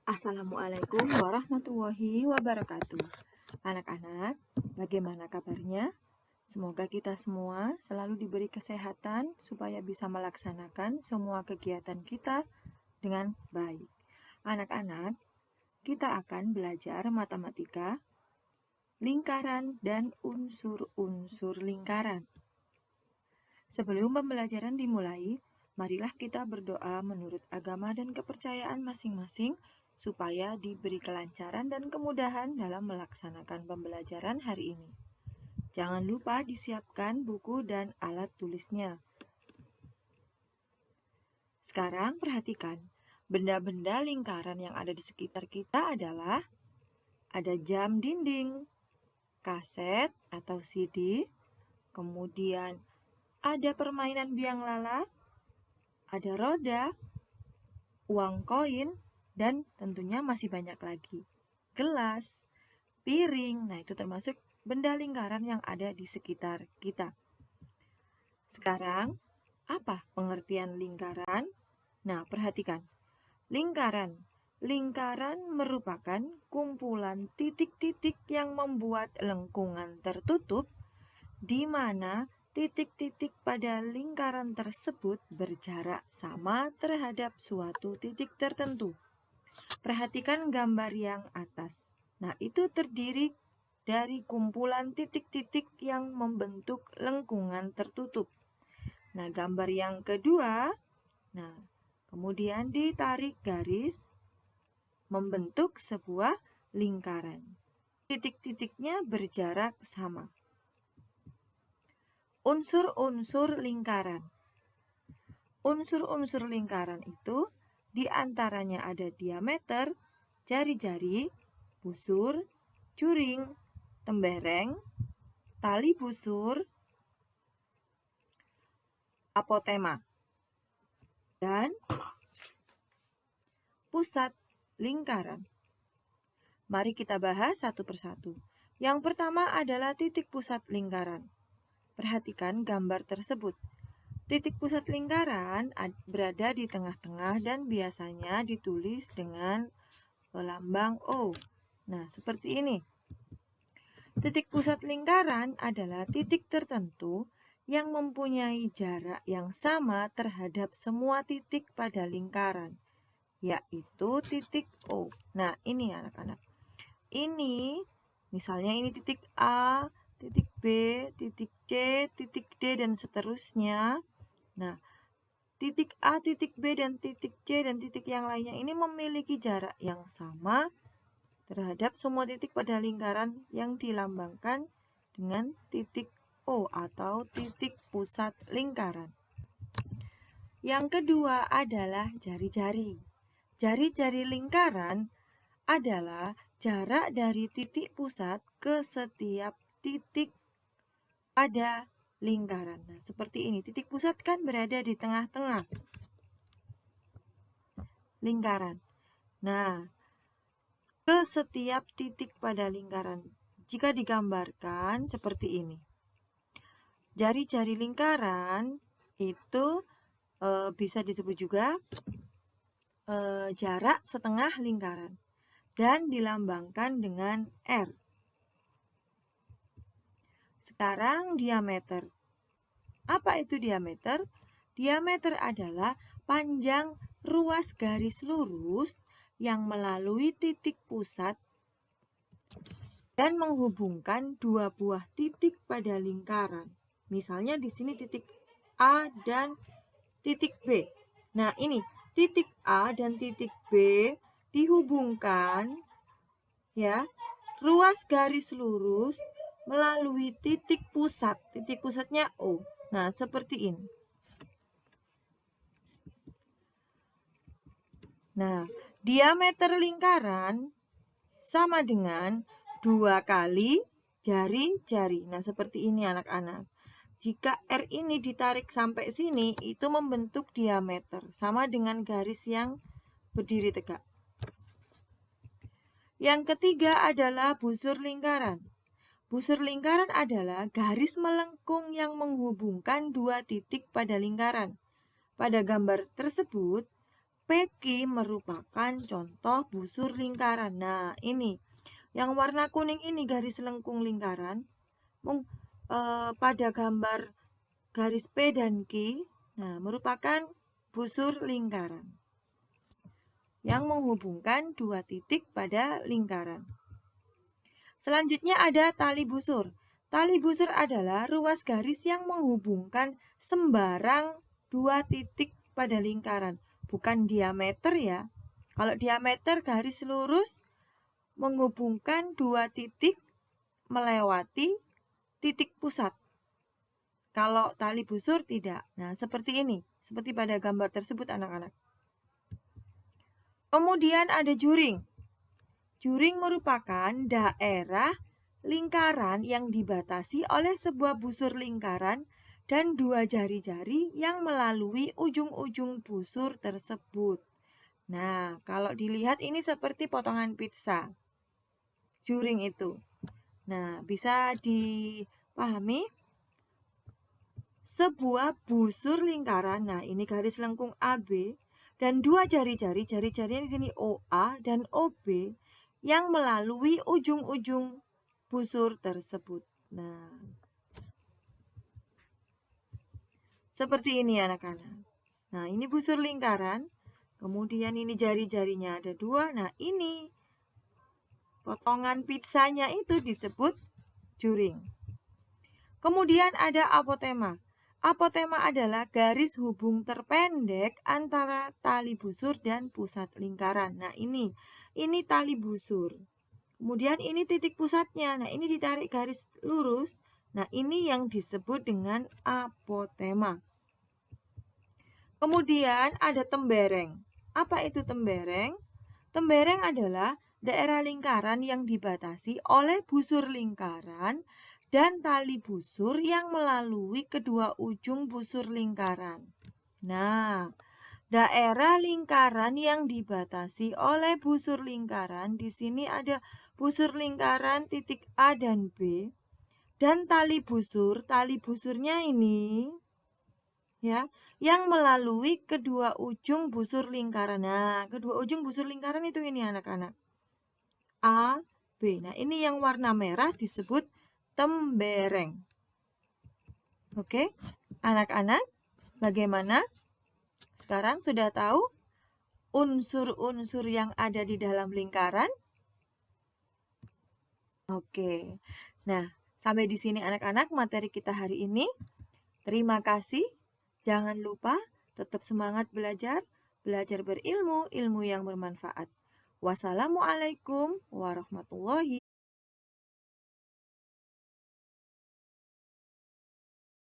Assalamualaikum warahmatullahi wabarakatuh. Anak-anak, bagaimana kabarnya? Semoga kita semua selalu diberi kesehatan supaya bisa melaksanakan semua kegiatan kita dengan baik. Anak-anak, kita akan belajar matematika, lingkaran, dan unsur-unsur lingkaran. Sebelum pembelajaran dimulai, marilah kita berdoa menurut agama dan kepercayaan masing-masing supaya diberi kelancaran dan kemudahan dalam melaksanakan pembelajaran hari ini. Jangan lupa disiapkan buku dan alat tulisnya. Sekarang perhatikan, benda-benda lingkaran yang ada di sekitar kita adalah ada jam dinding, kaset atau CD, kemudian ada permainan biang lala, ada roda, uang koin, dan tentunya masih banyak lagi. Gelas, piring, nah itu termasuk benda lingkaran yang ada di sekitar kita. Sekarang, apa pengertian lingkaran? Nah, perhatikan. Lingkaran. Lingkaran merupakan kumpulan titik-titik yang membuat lengkungan tertutup di mana titik-titik pada lingkaran tersebut berjarak sama terhadap suatu titik tertentu. Perhatikan gambar yang atas. Nah, itu terdiri dari kumpulan titik-titik yang membentuk lengkungan tertutup. Nah, gambar yang kedua, nah, kemudian ditarik garis membentuk sebuah lingkaran. Titik-titiknya berjarak sama. Unsur-unsur lingkaran. Unsur-unsur lingkaran itu diantaranya ada diameter, jari-jari, busur, juring, tembereng, tali busur, apotema, dan pusat lingkaran. Mari kita bahas satu persatu. Yang pertama adalah titik pusat lingkaran. Perhatikan gambar tersebut. Titik pusat lingkaran berada di tengah-tengah dan biasanya ditulis dengan lambang O. Nah, seperti ini. Titik pusat lingkaran adalah titik tertentu yang mempunyai jarak yang sama terhadap semua titik pada lingkaran, yaitu titik O. Nah, ini anak-anak. Ini, misalnya ini titik A, titik B, titik C, titik D, dan seterusnya. Nah, titik A, titik B, dan titik C, dan titik yang lainnya ini memiliki jarak yang sama terhadap semua titik pada lingkaran yang dilambangkan dengan titik O atau titik pusat lingkaran. Yang kedua adalah jari-jari. Jari-jari lingkaran adalah jarak dari titik pusat ke setiap titik pada lingkaran. Nah, seperti ini. Titik pusat kan berada di tengah-tengah lingkaran. Nah, ke setiap titik pada lingkaran. Jika digambarkan seperti ini. Jari-jari lingkaran itu bisa disebut juga jarak setengah lingkaran dan dilambangkan dengan R. Sekarang diameter. Apa itu diameter? Diameter adalah panjang ruas garis lurus yang melalui titik pusat dan menghubungkan dua buah titik pada lingkaran. Misalnya di sini titik A dan titik B. Nah, ini titik A dan titik B dihubungkan ya, ruas garis lurus melalui titik pusat. Titik pusatnya O. Nah, seperti ini. Nah, diameter lingkaran sama dengan 2 kali jari-jari. Nah, seperti ini anak-anak. Jika R ini ditarik sampai sini, itu membentuk diameter. Sama dengan garis yang berdiri tegak. Yang ketiga adalah busur lingkaran. Busur lingkaran adalah garis melengkung yang menghubungkan dua titik pada lingkaran. Pada gambar tersebut, PQ merupakan contoh busur lingkaran. Nah, ini yang warna kuning ini garis lengkung lingkaran. Pada gambar garis P dan Q, nah, merupakan busur lingkaran yang menghubungkan dua titik pada lingkaran. Selanjutnya ada tali busur. Tali busur adalah ruas garis yang menghubungkan sembarang dua titik pada lingkaran, bukan diameter ya. Kalau diameter garis lurus menghubungkan dua titik melewati titik pusat. Kalau tali busur tidak. Nah, seperti ini, seperti pada gambar tersebut anak-anak. Kemudian ada juring. Juring merupakan daerah lingkaran yang dibatasi oleh sebuah busur lingkaran dan dua jari-jari yang melalui ujung-ujung busur tersebut. Nah, kalau dilihat ini seperti potongan pizza. Juring itu. Nah, bisa dipahami sebuah busur lingkaran. Nah, ini garis lengkung AB dan dua jari-jari, jari-jarinya di sini OA dan OB yang melalui ujung-ujung busur tersebut. Nah, seperti ini anak-anak. Nah, ini busur lingkaran. Kemudian ini jari-jarinya ada dua. Nah, ini potongan pizzanya itu disebut juring. Kemudian ada apotema. Apotema adalah garis hubung terpendek antara tali busur dan pusat lingkaran. Nah, ini tali busur. Kemudian ini titik pusatnya. Nah, ini ditarik garis lurus. Nah, ini yang disebut dengan apotema. Kemudian ada tembereng. Apa itu tembereng? Tembereng adalah daerah lingkaran yang dibatasi oleh busur lingkaran dan tali busur yang melalui kedua ujung busur lingkaran. Nah, daerah lingkaran yang dibatasi oleh busur lingkaran, di sini ada busur lingkaran titik A dan B, dan tali busurnya ini ya, yang melalui kedua ujung busur lingkaran. Nah, kedua ujung busur lingkaran itu ini anak-anak. A, B. Nah, ini yang warna merah disebut tembereng. Oke, anak-anak, bagaimana? Sekarang sudah tahu unsur-unsur yang ada di dalam lingkaran? Oke. Nah, sampai di sini anak-anak materi kita hari ini. Terima kasih. Jangan lupa tetap semangat belajar berilmu, ilmu yang bermanfaat. Wassalamualaikum warahmatullahi